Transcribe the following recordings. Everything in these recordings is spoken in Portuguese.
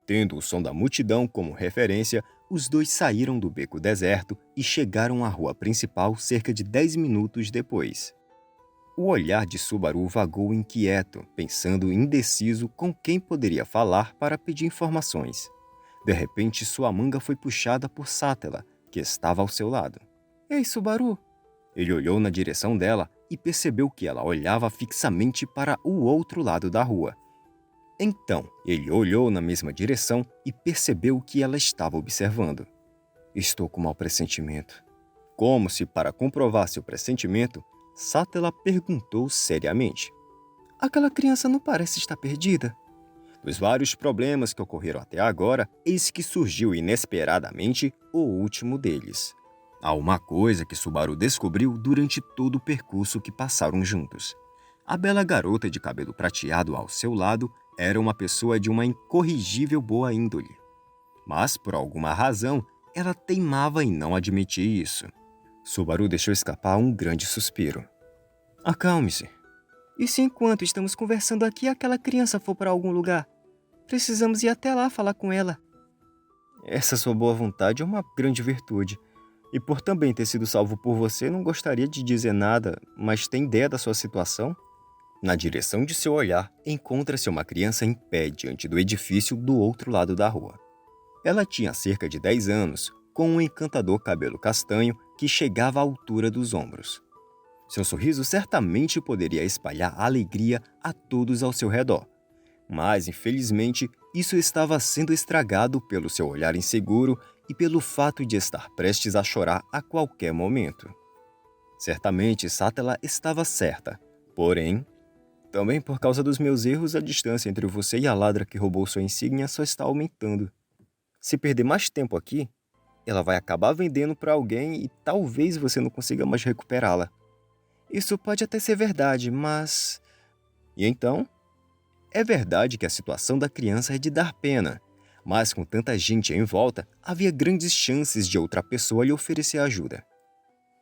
Tendo o som da multidão como referência, os dois saíram do beco deserto e chegaram à rua principal cerca de 10 minutos depois. O olhar de Subaru vagou inquieto, pensando indeciso com quem poderia falar para pedir informações. De repente, sua manga foi puxada por Satela, que estava ao seu lado. Ei, Subaru! Ele olhou na direção dela e percebeu que ela olhava fixamente para o outro lado da rua. Então, ele olhou na mesma direção e percebeu que ela estava observando. Estou com mau pressentimento. Como se para comprovar seu pressentimento, Satela perguntou seriamente. Aquela criança não parece estar perdida? Dos vários problemas que ocorreram até agora, eis que surgiu inesperadamente o último deles. Há uma coisa que Subaru descobriu durante todo o percurso que passaram juntos. A bela garota de cabelo prateado ao seu lado era uma pessoa de uma incorrigível boa índole. Mas, por alguma razão, ela teimava em não admitir isso. Subaru deixou escapar um grande suspiro. Acalme-se. E se enquanto estamos conversando aqui aquela criança for para algum lugar? Precisamos ir até lá falar com ela. Essa sua boa vontade é uma grande virtude. E por também ter sido salvo por você, não gostaria de dizer nada, mas tem ideia da sua situação? Na direção de seu olhar, encontra-se uma criança em pé diante do edifício do outro lado da rua. Ela tinha cerca de 10 anos, com um encantador cabelo castanho que chegava à altura dos ombros. Seu sorriso certamente poderia espalhar alegria a todos ao seu redor. Mas, infelizmente, isso estava sendo estragado pelo seu olhar inseguro e pelo fato de estar prestes a chorar a qualquer momento. Certamente, Satela estava certa, porém, também por causa dos meus erros, a distância entre você e a ladra que roubou sua insígnia só está aumentando. Se perder mais tempo aqui, ela vai acabar vendendo para alguém e talvez você não consiga mais recuperá-la. Isso pode até ser verdade, mas... E então? É verdade que a situação da criança é de dar pena, mas com tanta gente em volta, havia grandes chances de outra pessoa lhe oferecer ajuda.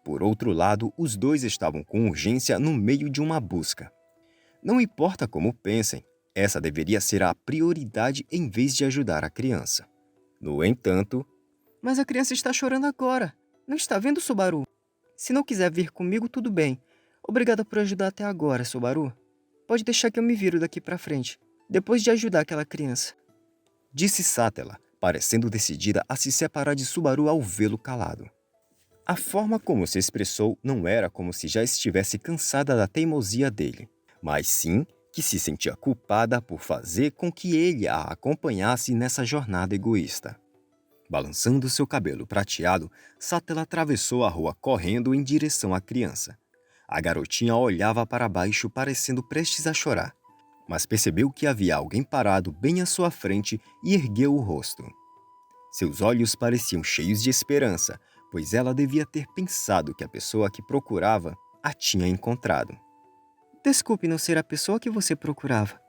Por outro lado, os dois estavam com urgência no meio de uma busca. Não importa como pensem, essa deveria ser a prioridade em vez de ajudar a criança. No entanto... Mas a criança está chorando agora. Não está vendo, Subaru? Se não quiser vir comigo, tudo bem. Obrigada por ajudar até agora, Subaru. Pode deixar que eu me viro daqui pra frente, depois de ajudar aquela criança. Disse Satela, parecendo decidida a se separar de Subaru ao vê-lo calado. A forma como se expressou não era como se já estivesse cansada da teimosia dele, mas sim que se sentia culpada por fazer com que ele a acompanhasse nessa jornada egoísta. Balançando seu cabelo prateado, Satela atravessou a rua correndo em direção à criança. A garotinha olhava para baixo parecendo prestes a chorar, mas percebeu que havia alguém parado bem à sua frente e ergueu o rosto. Seus olhos pareciam cheios de esperança, pois ela devia ter pensado que a pessoa que procurava a tinha encontrado. Desculpe não ser a pessoa que você procurava,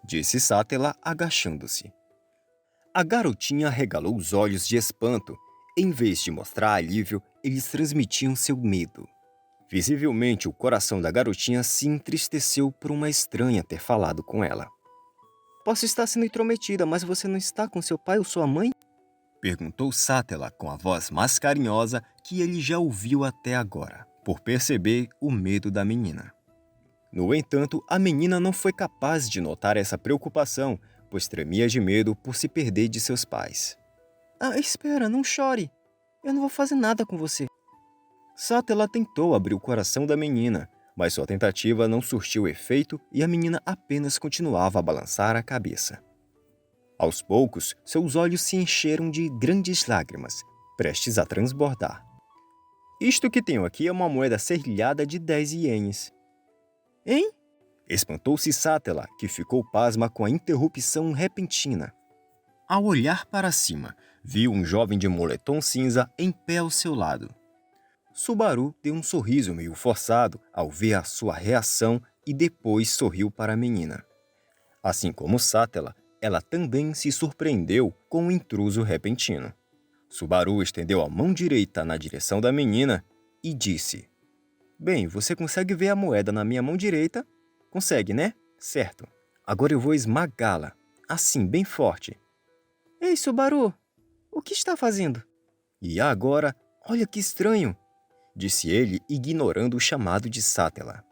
disse Satela agachando-se. A garotinha regalou os olhos de espanto. Em vez de mostrar alívio, eles transmitiam seu medo. Visivelmente, o coração da garotinha se entristeceu por uma estranha ter falado com ela. Posso estar sendo intrometida, mas você não está com seu pai ou sua mãe? Perguntou Satela com a voz mais carinhosa que ele já ouviu até agora, por perceber o medo da menina. No entanto, a menina não foi capaz de notar essa preocupação, pois tremia de medo por se perder de seus pais. Espera, não chore. Eu não vou fazer nada com você. Satela tentou abrir o coração da menina, mas sua tentativa não surtiu efeito e a menina apenas continuava a balançar a cabeça. Aos poucos, seus olhos se encheram de grandes lágrimas, prestes a transbordar. Isto que tenho aqui é uma moeda serrilhada de 10 ienes. Hein? Espantou-se Satela, que ficou pasma com a interrupção repentina. Ao olhar para cima, viu um jovem de moletom cinza em pé ao seu lado. Subaru deu um sorriso meio forçado ao ver a sua reação e depois sorriu para a menina. Assim como Satela, ela também se surpreendeu com o intruso repentino. Subaru estendeu a mão direita na direção da menina e disse: Bem, você consegue ver a moeda na minha mão direita? Consegue, né? Certo. Agora eu vou esmagá-la. Assim, bem forte. Ei, Subaru, o que está fazendo? E agora, olha que estranho, disse ele, ignorando o chamado de Sátela.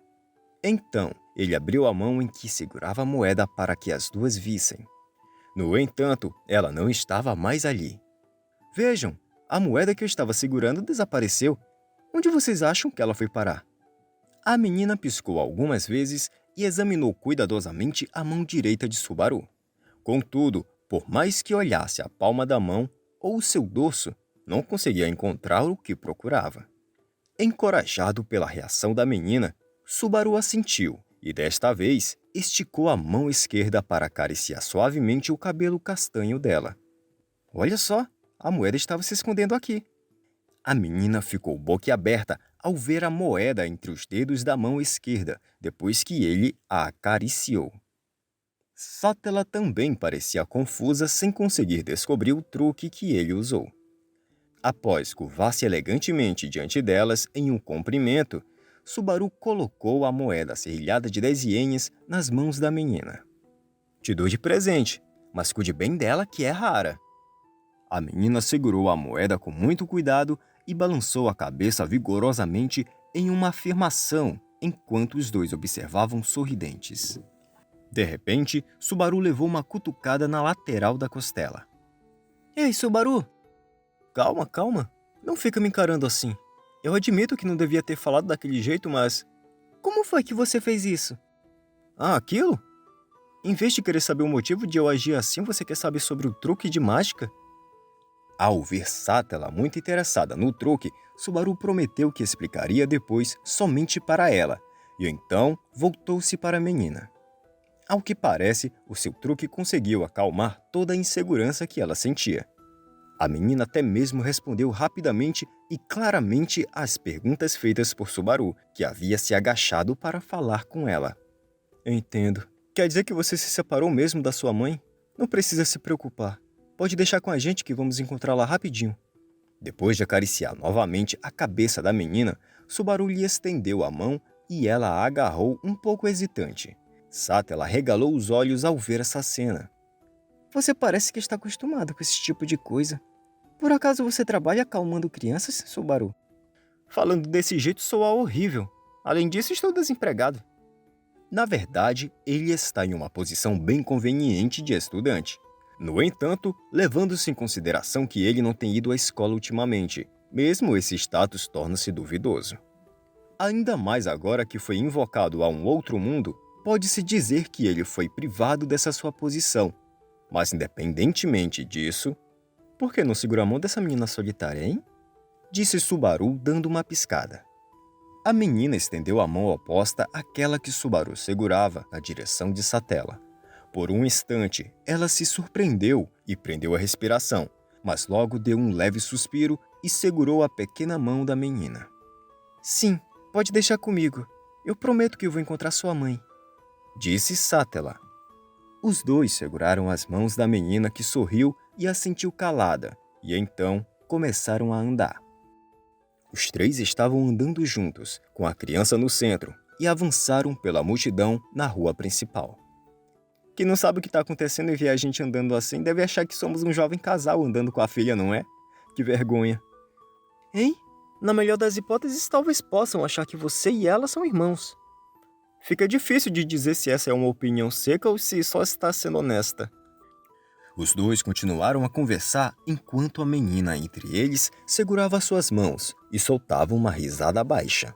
Então, ele abriu a mão em que segurava a moeda para que as duas vissem. No entanto, ela não estava mais ali. Vejam, a moeda que eu estava segurando desapareceu. Onde vocês acham que ela foi parar? A menina piscou algumas vezes e examinou cuidadosamente a mão direita de Subaru. Contudo, por mais que olhasse a palma da mão ou o seu dorso, não conseguia encontrar o que procurava. Encorajado pela reação da menina, Subaru assentiu e, desta vez, esticou a mão esquerda para acariciar suavemente o cabelo castanho dela. Olha só, a moeda estava se escondendo aqui. A menina ficou boquiaberta ao ver a moeda entre os dedos da mão esquerda, depois que ele a acariciou. Sátela também parecia confusa sem conseguir descobrir o truque que ele usou. Após curvar-se elegantemente diante delas em um cumprimento, Subaru colocou a moeda serrilhada de 10 ienes nas mãos da menina. Te dou de presente, mas cuide bem dela que é rara. A menina segurou a moeda com muito cuidado e balançou a cabeça vigorosamente em uma afirmação enquanto os dois observavam sorridentes. De repente, Subaru levou uma cutucada na lateral da costela. Ei, Subaru! Calma, calma. Não fica me encarando assim. Eu admito que não devia ter falado daquele jeito, mas... Como foi que você fez isso? Ah, aquilo? Em vez de querer saber o motivo de eu agir assim, você quer saber sobre o truque de mágica? Ao ver Sátela muito interessada no truque, Subaru prometeu que explicaria depois somente para ela, e então voltou-se para a menina. Ao que parece, o seu truque conseguiu acalmar toda a insegurança que ela sentia. A menina até mesmo respondeu rapidamente e claramente às perguntas feitas por Subaru, que havia se agachado para falar com ela. Entendo. Quer dizer que você se separou mesmo da sua mãe? Não precisa se preocupar. Pode deixar com a gente que vamos encontrá-la rapidinho. Depois de acariciar novamente a cabeça da menina, Subaru lhe estendeu a mão e ela a agarrou um pouco hesitante. Sátela regalou os olhos ao ver essa cena. Você parece que está acostumado com esse tipo de coisa. Por acaso você trabalha acalmando crianças, Subaru? Falando desse jeito soa horrível. Além disso, estou desempregado. Na verdade, ele está em uma posição bem conveniente de estudante. No entanto, levando-se em consideração que ele não tem ido à escola ultimamente, mesmo esse status torna-se duvidoso. Ainda mais agora que foi invocado a um outro mundo, pode-se dizer que ele foi privado dessa sua posição. Mas independentemente disso, por que não segura a mão dessa menina solitária, hein? Disse Subaru dando uma piscada. A menina estendeu a mão oposta àquela que Subaru segurava na direção de Sátela. Por um instante, ela se surpreendeu e prendeu a respiração, mas logo deu um leve suspiro e segurou a pequena mão da menina. Sim, pode deixar comigo. Eu prometo que eu vou encontrar sua mãe, disse Sátela. Os dois seguraram as mãos da menina que sorriu e a sentiu calada, e então começaram a andar. Os três estavam andando juntos, com a criança no centro, e avançaram pela multidão na rua principal. Quem não sabe o que está acontecendo e vê a gente andando assim deve achar que somos um jovem casal andando com a filha, não é? Que vergonha. Hein? Na melhor das hipóteses, talvez possam achar que você e ela são irmãos. Fica difícil de dizer se essa é uma opinião seca ou se só está sendo honesta. Os dois continuaram a conversar enquanto a menina entre eles segurava suas mãos e soltava uma risada baixa.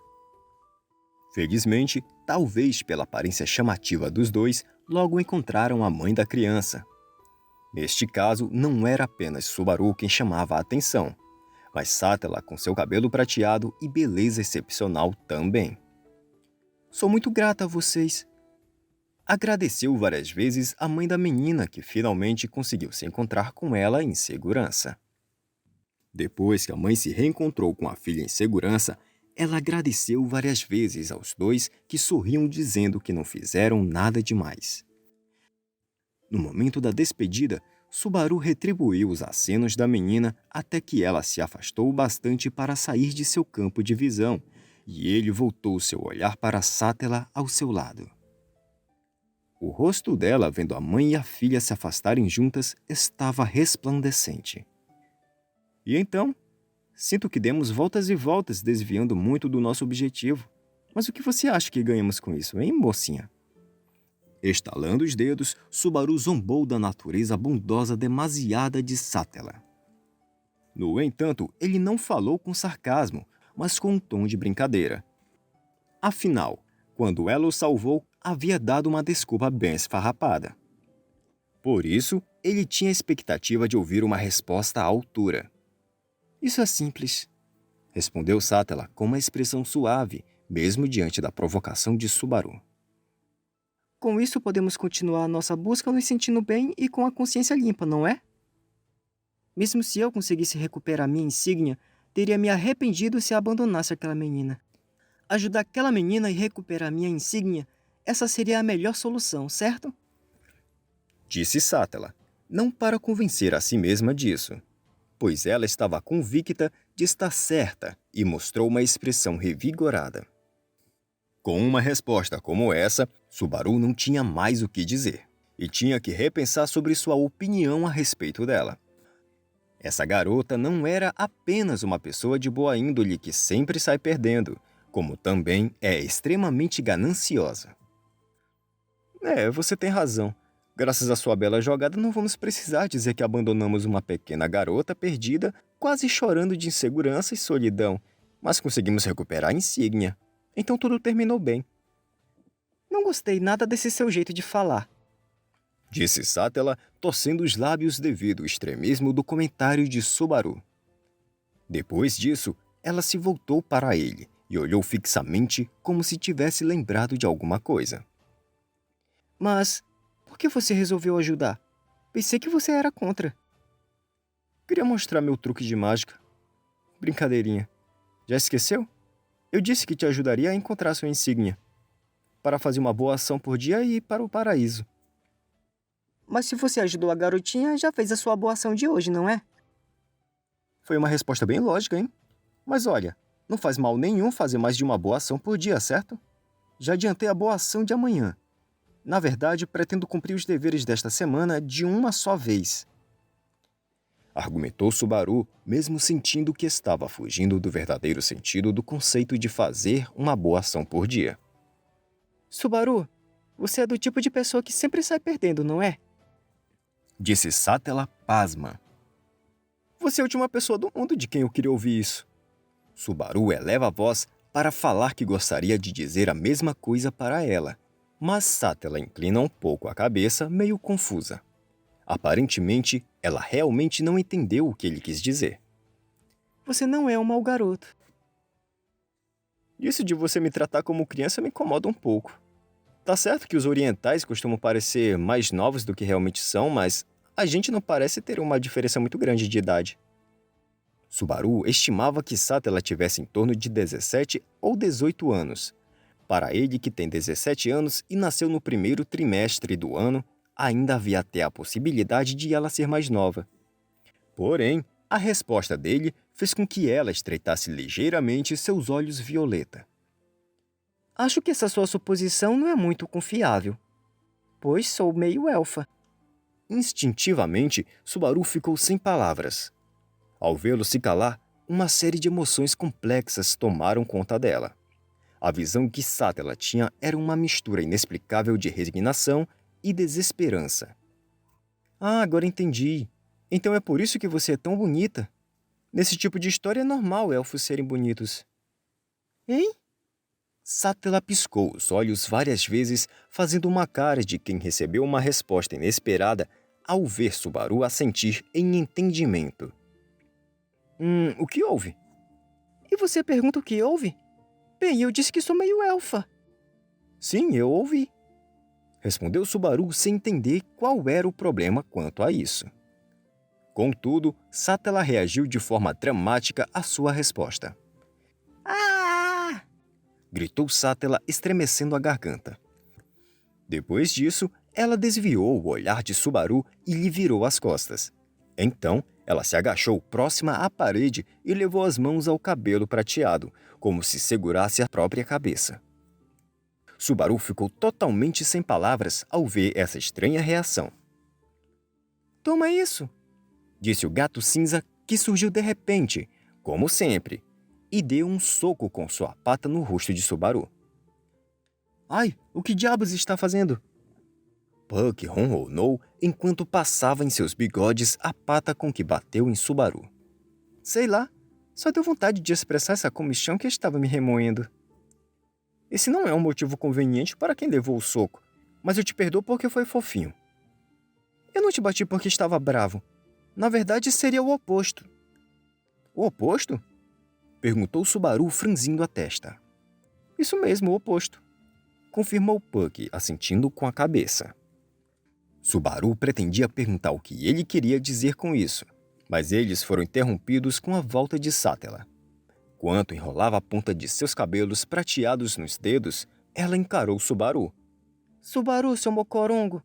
Felizmente, talvez pela aparência chamativa dos dois, logo encontraram a mãe da criança. Neste caso, não era apenas Subaru quem chamava a atenção, mas Sátela com seu cabelo prateado e beleza excepcional também. Sou muito grata a vocês. Agradeceu várias vezes a mãe da menina que finalmente conseguiu se encontrar com ela em segurança. Depois que a mãe se reencontrou com a filha em segurança, ela agradeceu várias vezes aos dois que sorriam dizendo que não fizeram nada demais. No momento da despedida, Subaru retribuiu os acenos da menina até que ela se afastou bastante para sair de seu campo de visão, e ele voltou seu olhar para Sátela ao seu lado. O rosto dela, vendo a mãe e a filha se afastarem juntas, estava resplandecente. E então, sinto que demos voltas e voltas desviando muito do nosso objetivo. Mas o que você acha que ganhamos com isso, hein, mocinha? Estalando os dedos, Subaru zombou da natureza bondosa demasiada de Sátela. No entanto, ele não falou com sarcasmo, mas com um tom de brincadeira. Afinal, quando ela o salvou, havia dado uma desculpa bem esfarrapada. Por isso, ele tinha a expectativa de ouvir uma resposta à altura. Isso é simples, respondeu Sátela com uma expressão suave, mesmo diante da provocação de Subaru. Com isso podemos continuar a nossa busca nos sentindo bem e com a consciência limpa, não é? Mesmo se eu conseguisse recuperar minha insígnia, teria me arrependido se abandonasse aquela menina. Ajudar aquela menina e recuperar minha insígnia, essa seria a melhor solução, certo? Disse Sátela, não para convencer a si mesma disso, pois ela estava convicta de estar certa e mostrou uma expressão revigorada. Com uma resposta como essa, Subaru não tinha mais o que dizer e tinha que repensar sobre sua opinião a respeito dela. Essa garota não era apenas uma pessoa de boa índole que sempre sai perdendo, como também é extremamente gananciosa. Você tem razão. Graças à sua bela jogada, não vamos precisar dizer que abandonamos uma pequena garota perdida, quase chorando de insegurança e solidão, mas conseguimos recuperar a insígnia. Então tudo terminou bem. Não gostei nada desse seu jeito de falar, disse Sátela, torcendo os lábios devido ao extremismo do comentário de Subaru. Depois disso, ela se voltou para ele e olhou fixamente como se tivesse lembrado de alguma coisa. Mas por que você resolveu ajudar? Pensei que você era contra. Queria mostrar meu truque de mágica. Brincadeirinha. Já esqueceu? Eu disse que te ajudaria a encontrar sua insígnia, para fazer uma boa ação por dia e ir para o paraíso. Mas se você ajudou a garotinha, já fez a sua boa ação de hoje, não é? Foi uma resposta bem lógica, hein? Mas olha, não faz mal nenhum fazer mais de uma boa ação por dia, certo? Já adiantei a boa ação de amanhã. Na verdade, pretendo cumprir os deveres desta semana de uma só vez. Argumentou Subaru, mesmo sentindo que estava fugindo do verdadeiro sentido do conceito de fazer uma boa ação por dia. Subaru, você é do tipo de pessoa que sempre sai perdendo, não é? Disse Sátela pasma. Você é a última pessoa do mundo de quem eu queria ouvir isso. Subaru eleva a voz para falar que gostaria de dizer a mesma coisa para ela, mas Sátela inclina um pouco a cabeça, meio confusa. Aparentemente, ela realmente não entendeu o que ele quis dizer. Você não é um mau garoto. Isso de você me tratar como criança me incomoda um pouco. Tá certo que os orientais costumam parecer mais novos do que realmente são, mas a gente não parece ter uma diferença muito grande de idade. Subaru estimava que Sátela tivesse em torno de 17 ou 18 anos. Para ele, que tem 17 anos e nasceu no primeiro trimestre do ano, ainda havia até a possibilidade de ela ser mais nova. Porém, a resposta dele fez com que ela estreitasse ligeiramente seus olhos violeta. Acho que essa sua suposição não é muito confiável, pois sou meio elfa. Instintivamente, Subaru ficou sem palavras. Ao vê-lo se calar, uma série de emoções complexas tomaram conta dela. A visão que Sátela tinha era uma mistura inexplicável de resignação e desesperança. Ah, agora entendi. Então é por isso que você é tão bonita. Nesse tipo de história é normal elfos serem bonitos. Hein? Sátela piscou os olhos várias vezes, fazendo uma cara de quem recebeu uma resposta inesperada ao ver Subaru assentir em entendimento. O que houve? E você pergunta o que houve? Bem, eu disse que sou meio elfa. Sim, eu ouvi. Respondeu Subaru sem entender qual era o problema quanto a isso. Contudo, Sátela reagiu de forma dramática à sua resposta. Ah! Gritou Sátela, estremecendo a garganta. Depois disso, ela desviou o olhar de Subaru e lhe virou as costas. Então, ela se agachou próxima à parede e levou as mãos ao cabelo prateado, como se segurasse a própria cabeça. Subaru ficou totalmente sem palavras ao ver essa estranha reação. Toma isso! Disse o gato cinza, que surgiu de repente, como sempre, e deu um soco com sua pata no rosto de Subaru. Ai, o que diabos está fazendo? Puck ronronou enquanto passava em seus bigodes a pata com que bateu em Subaru. Sei lá, só deu vontade de expressar essa comichão que estava me remoendo. Esse não é um motivo conveniente para quem levou o soco, mas eu te perdoo porque foi fofinho. Eu não te bati porque estava bravo. Na verdade, seria o oposto. O oposto? Perguntou Subaru, franzindo a testa. Isso mesmo, o oposto. Confirmou Puck, assentindo com a cabeça. Subaru pretendia perguntar o que ele queria dizer com isso, mas eles foram interrompidos com a volta de Sátela. Enquanto enrolava a ponta de seus cabelos prateados nos dedos, ela encarou Subaru. Subaru, seu mocorongo.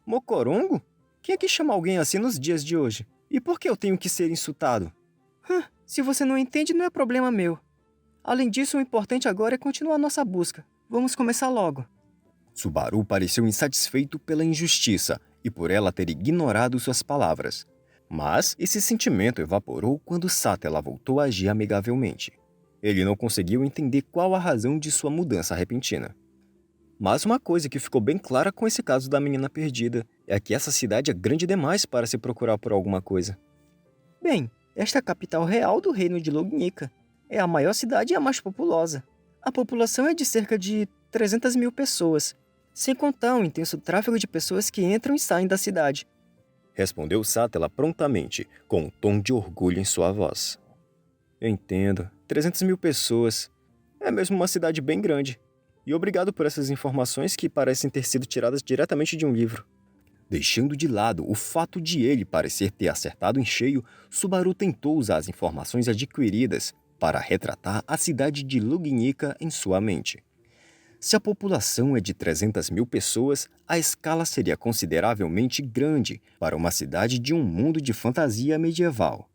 Mocorongo? Quem é que chama alguém assim nos dias de hoje? E por que eu tenho que ser insultado? Se você não entende, não é problema meu. Além disso, o importante agora é continuar nossa busca. Vamos começar logo. Subaru pareceu insatisfeito pela injustiça e por ela ter ignorado suas palavras. Mas esse sentimento evaporou quando Sátela voltou a agir amigavelmente. Ele não conseguiu entender qual a razão de sua mudança repentina. Mas uma coisa que ficou bem clara com esse caso da menina perdida é que essa cidade é grande demais para se procurar por alguma coisa. Bem, esta é a capital real do reino de Lognica. É a maior cidade e a mais populosa. A população é de cerca de 300 mil pessoas, sem contar o intenso tráfego de pessoas que entram e saem da cidade. Respondeu Sátela prontamente, com um tom de orgulho em sua voz. Eu entendo. 300 mil pessoas. É mesmo uma cidade bem grande. E obrigado por essas informações que parecem ter sido tiradas diretamente de um livro. Deixando de lado o fato de ele parecer ter acertado em cheio, Subaru tentou usar as informações adquiridas para retratar a cidade de Lugnica em sua mente. Se a população é de 300 mil pessoas, a escala seria consideravelmente grande para uma cidade de um mundo de fantasia medieval.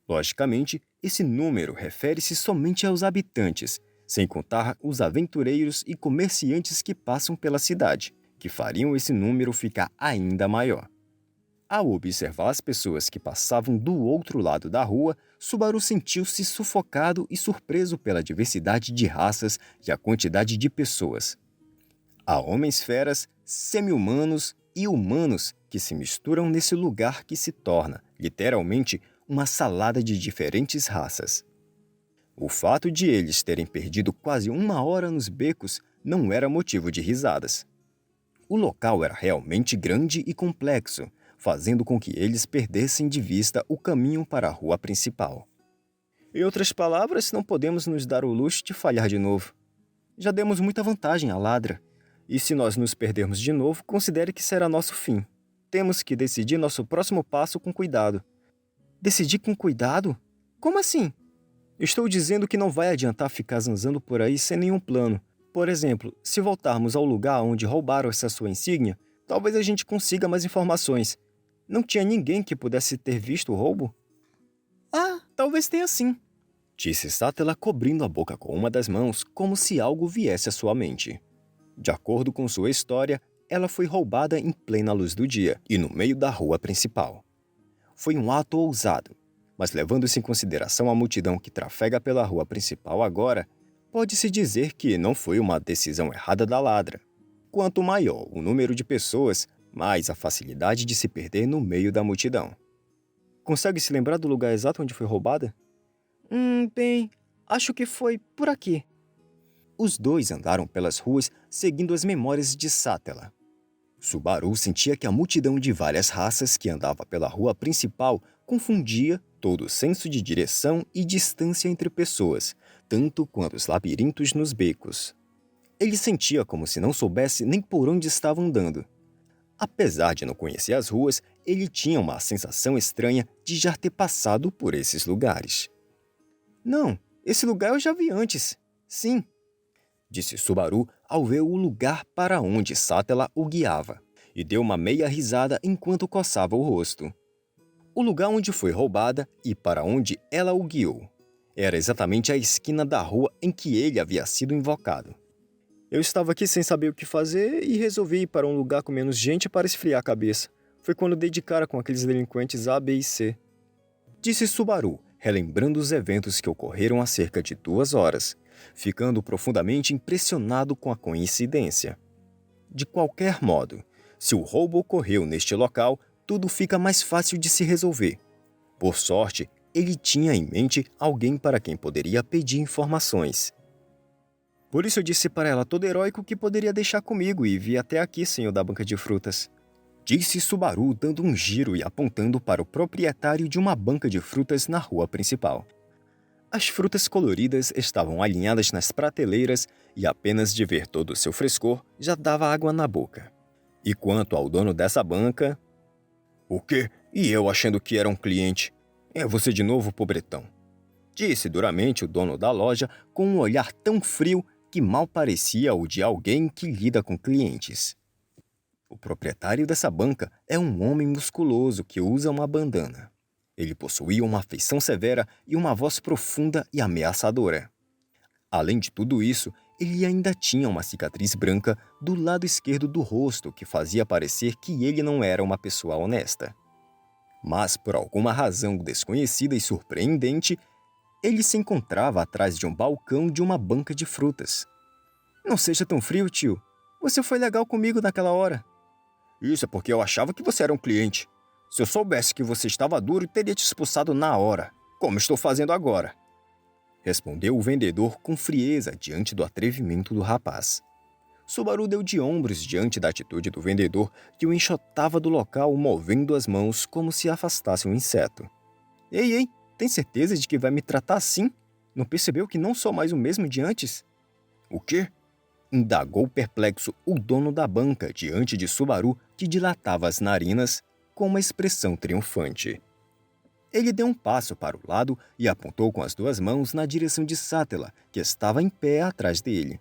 Logicamente, esse número refere-se somente aos habitantes, sem contar os aventureiros e comerciantes que passam pela cidade, que fariam esse número ficar ainda maior. Ao observar as pessoas que passavam do outro lado da rua, Subaru sentiu-se sufocado e surpreso pela diversidade de raças e a quantidade de pessoas. Há homens-feras, semi-humanos e humanos que se misturam nesse lugar que se torna, literalmente, uma salada de diferentes raças. O fato de eles terem perdido quase 1 hora nos becos não era motivo de risadas. O local era realmente grande e complexo, fazendo com que eles perdessem de vista o caminho para a rua principal. Em outras palavras, não podemos nos dar o luxo de falhar de novo. Já demos muita vantagem à Ladra, e se nós nos perdermos de novo, considere que será nosso fim. Temos que decidir nosso próximo passo com cuidado. Decidir com cuidado? Como assim? Estou dizendo que não vai adiantar ficar zanzando por aí sem nenhum plano. Por exemplo, se voltarmos ao lugar onde roubaram essa sua insígnia, talvez a gente consiga mais informações. Não tinha ninguém que pudesse ter visto o roubo? Talvez tenha sim, disse Sátela, cobrindo a boca com uma das mãos, como se algo viesse à sua mente. De acordo com sua história, ela foi roubada em plena luz do dia e no meio da rua principal. Foi um ato ousado, mas levando-se em consideração a multidão que trafega pela rua principal agora, pode-se dizer que não foi uma decisão errada da Ladra. Quanto maior o número de pessoas, mais a facilidade de se perder no meio da multidão. Consegue se lembrar do lugar exato onde foi roubada? Bem, acho que foi por aqui. Os dois andaram pelas ruas seguindo as memórias de Sátela. Subaru sentia que a multidão de várias raças que andava pela rua principal confundia todo o senso de direção e distância entre pessoas, tanto quanto os labirintos nos becos. Ele sentia como se não soubesse nem por onde estava andando. Apesar de não conhecer as ruas, ele tinha uma sensação estranha de já ter passado por esses lugares. Não, esse lugar eu já vi antes. Sim, disse Subaru ao ver o lugar para onde Sátela o guiava, e deu uma meia risada enquanto coçava o rosto. O lugar onde foi roubada e para onde ela o guiou era exatamente a esquina da rua em que ele havia sido invocado. Eu estava aqui sem saber o que fazer e resolvi ir para um lugar com menos gente para esfriar a cabeça. Foi quando dei de cara com aqueles delinquentes A, B e C. Disse Subaru, relembrando os eventos que ocorreram há cerca de 2 horas, ficando profundamente impressionado com a coincidência. De qualquer modo, se o roubo ocorreu neste local, tudo fica mais fácil de se resolver. Por sorte, ele tinha em mente alguém para quem poderia pedir informações. Por isso eu disse para ela todo heróico que poderia deixar comigo e vir até aqui, senhor da banca de frutas. Disse Subaru dando um giro e apontando para o proprietário de uma banca de frutas na rua principal. As frutas coloridas estavam alinhadas nas prateleiras e apenas de ver todo o seu frescor já dava água na boca. E quanto ao dono dessa banca... O quê? E eu achando que era um cliente? É você de novo, pobretão. Disse duramente o dono da loja com um olhar tão frio que mal parecia o de alguém que lida com clientes. O proprietário dessa banca é um homem musculoso que usa uma bandana. Ele possuía uma feição severa e uma voz profunda e ameaçadora. Além de tudo isso, ele ainda tinha uma cicatriz branca do lado esquerdo do rosto que fazia parecer que ele não era uma pessoa honesta. Mas, por alguma razão desconhecida e surpreendente, ele se encontrava atrás de um balcão de uma banca de frutas. Não seja tão frio, tio. Você foi legal comigo naquela hora. Isso é porque eu achava que você era um cliente. Se eu soubesse que você estava duro, teria te expulsado na hora, como estou fazendo agora. Respondeu o vendedor com frieza diante do atrevimento do rapaz. Subaru deu de ombros diante da atitude do vendedor que o enxotava do local movendo as mãos como se afastasse um inseto. Ei, tem certeza de que vai me tratar assim? Não percebeu que não sou mais o mesmo de antes? O quê? Indagou perplexo o dono da banca diante de Subaru que dilatava as narinas com uma expressão triunfante. Ele deu um passo para o lado e apontou com as 2 mãos na direção de Sátela, que estava em pé atrás dele.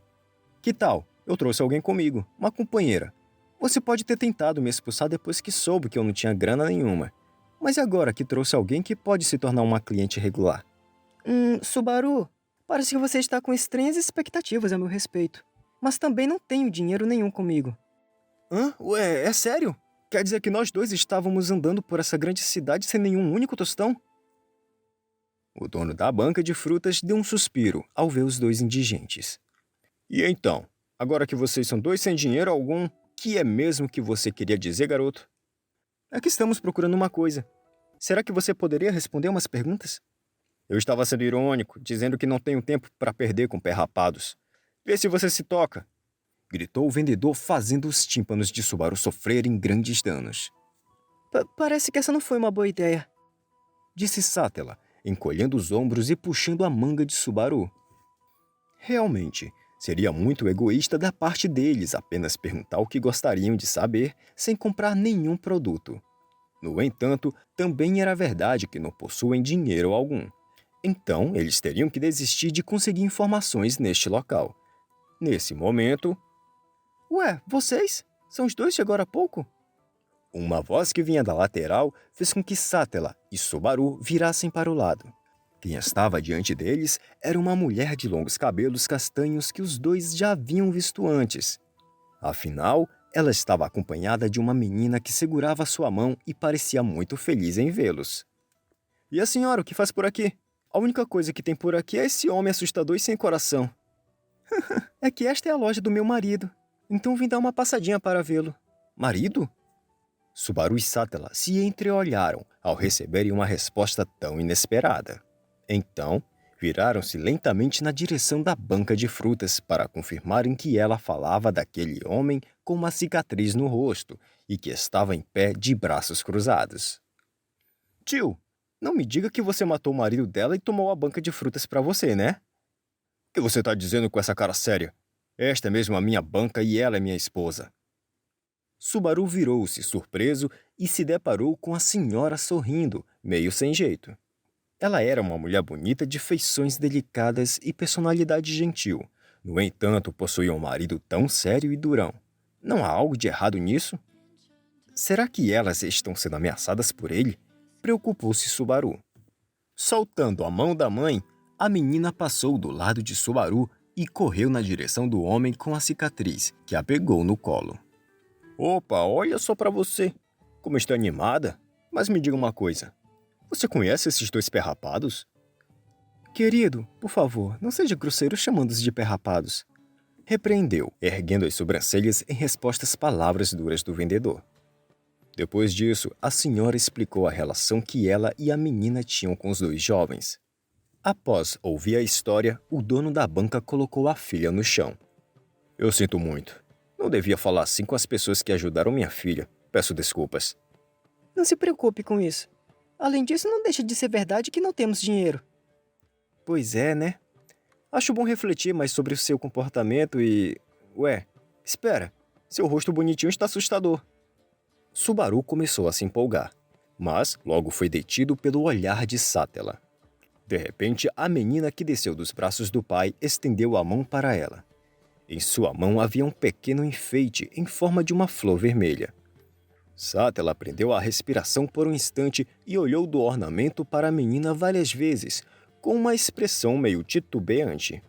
Que tal? Eu trouxe alguém comigo, uma companheira. Você pode ter tentado me expulsar depois que soube que eu não tinha grana nenhuma. Mas e agora que trouxe alguém que pode se tornar uma cliente regular? Subaru, parece que você está com estranhas expectativas a meu respeito. Mas também não tenho dinheiro nenhum comigo. Hã? Ué, é sério? Quer dizer que nós dois estávamos andando por essa grande cidade sem nenhum único tostão? O dono da banca de frutas deu um suspiro ao ver os 2 indigentes. E então, agora que vocês são 2 sem dinheiro algum, que é mesmo que você queria dizer, garoto? É que estamos procurando uma coisa. Será que você poderia responder umas perguntas? Eu estava sendo irônico, dizendo que não tenho tempo para perder com pé rapados. Vê se você se toca! Gritou o vendedor fazendo os tímpanos de Subaru sofrerem grandes danos. Parece que essa não foi uma boa ideia. Disse Sátela, encolhendo os ombros e puxando a manga de Subaru. Realmente, seria muito egoísta da parte deles apenas perguntar o que gostariam de saber sem comprar nenhum produto. No entanto, também era verdade que não possuem dinheiro algum. Então, eles teriam que desistir de conseguir informações neste local. Nesse momento... Ué, vocês? São os 2 de agora há pouco? Uma voz que vinha da lateral fez com que Sátela e Subaru virassem para o lado. Quem estava diante deles era uma mulher de longos cabelos castanhos que os 2 já haviam visto antes. Afinal, ela estava acompanhada de uma menina que segurava sua mão e parecia muito feliz em vê-los. E a senhora, o que faz por aqui? A única coisa que tem por aqui é esse homem assustador e sem coração. É que esta é a loja do meu marido, então vim dar uma passadinha para vê-lo. Marido? Subaru e Sátela se entreolharam ao receberem uma resposta tão inesperada. Então, viraram-se lentamente na direção da banca de frutas para confirmarem que ela falava daquele homem com uma cicatriz no rosto e que estava em pé de braços cruzados. Tio, não me diga que você matou o marido dela e tomou a banca de frutas para você, né? O que você está dizendo com essa cara séria? Esta é mesmo a minha banca e ela é minha esposa. Subaru virou-se surpreso e se deparou com a senhora sorrindo, meio sem jeito. Ela era uma mulher bonita de feições delicadas e personalidade gentil. No entanto, possuía um marido tão sério e durão. Não há algo de errado nisso? Será que elas estão sendo ameaçadas por ele? Preocupou-se Subaru. Soltando a mão da mãe, a menina passou do lado de Subaru e correu na direção do homem com a cicatriz, que a pegou no colo. Opa, olha só pra você. Como está animada. Mas me diga uma coisa. Você conhece esses dois perrapados? Querido, por favor, não seja grosseiro chamando-os de perrapados. Repreendeu, erguendo as sobrancelhas em resposta às palavras duras do vendedor. Depois disso, a senhora explicou a relação que ela e a menina tinham com os dois jovens. Após ouvir a história, o dono da banca colocou a filha no chão. Eu sinto muito. Não devia falar assim com as pessoas que ajudaram minha filha. Peço desculpas. Não se preocupe com isso. Além disso, não deixa de ser verdade que não temos dinheiro. Pois é, né? Acho bom refletir mais sobre o seu comportamento e... Ué, espera. Seu rosto bonitinho está assustador. Subaru começou a se empolgar, mas logo foi detido pelo olhar de Sátela. De repente, a menina que desceu dos braços do pai estendeu a mão para ela. Em sua mão havia um pequeno enfeite em forma de uma flor vermelha. Sátela prendeu a respiração por um instante e olhou do ornamento para a menina várias vezes, com uma expressão meio titubeante.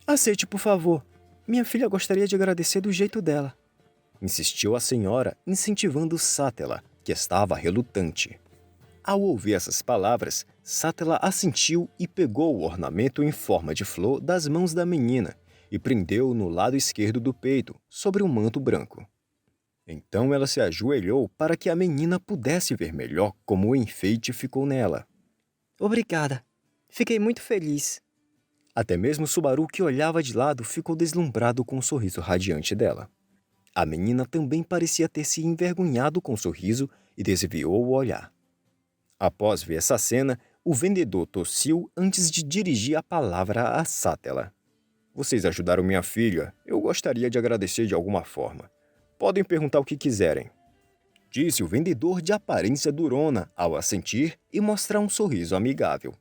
Aceite, por favor. Minha filha gostaria de agradecer do jeito dela. Insistiu a senhora, incentivando Sátela, que estava relutante. Ao ouvir essas palavras, Sátela assentiu e pegou o ornamento em forma de flor das mãos da menina e prendeu-o no lado esquerdo do peito, sobre um manto branco. Então ela se ajoelhou para que a menina pudesse ver melhor como o enfeite ficou nela. Obrigada. Fiquei muito feliz. Até mesmo Subaru, que olhava de lado, ficou deslumbrado com o sorriso radiante dela. A menina também parecia ter se envergonhado com o sorriso e desviou o olhar. Após ver essa cena, o vendedor tossiu antes de dirigir a palavra a Sátela. Vocês ajudaram minha filha. Eu gostaria de agradecer de alguma forma. Podem perguntar o que quiserem. Disse o vendedor de aparência durona ao assentir e mostrar um sorriso amigável.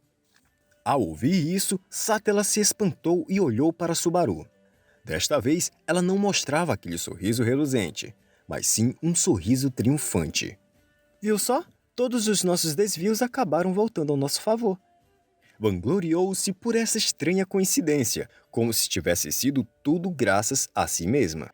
Ao ouvir isso, Sátela se espantou e olhou para Subaru. Desta vez, ela não mostrava aquele sorriso reluzente, mas sim um sorriso triunfante. Viu só? Todos os nossos desvios acabaram voltando ao nosso favor. Vangloriou-se por essa estranha coincidência, como se tivesse sido tudo graças a si mesma.